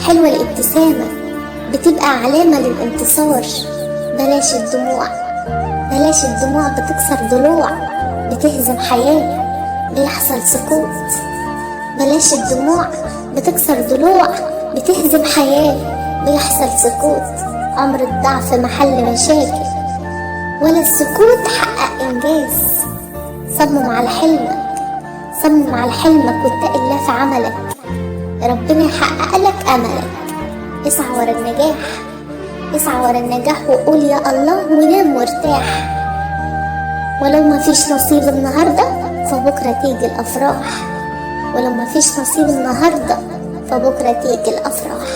حلوة الابتسامة، بتبقى علامة للانتصار. بلاش الدموع، بلاش الدموع، بتكسر ضلوع، بتهزم حياة، بيحصل سكوت. بلاش الدموع، بتكسر ضلوع، بتهزم حياة، بيحصل سكوت. عمر الضعف محل مشاكل، ولا السكوت حقق إنجاز. صمم على حلمك، صمم على حلمك واتق الله في عملك، ربنا يحقق لك أملك. اسعى ورا النجاح، اسعى ورا النجاح وقول يا الله ونام مرتاح. ولو ما فيش نصيب النهاردة فبكرة تيجي الأفراح، ولو ما فيش نصيب النهاردة فبكرة تيجي الأفراح.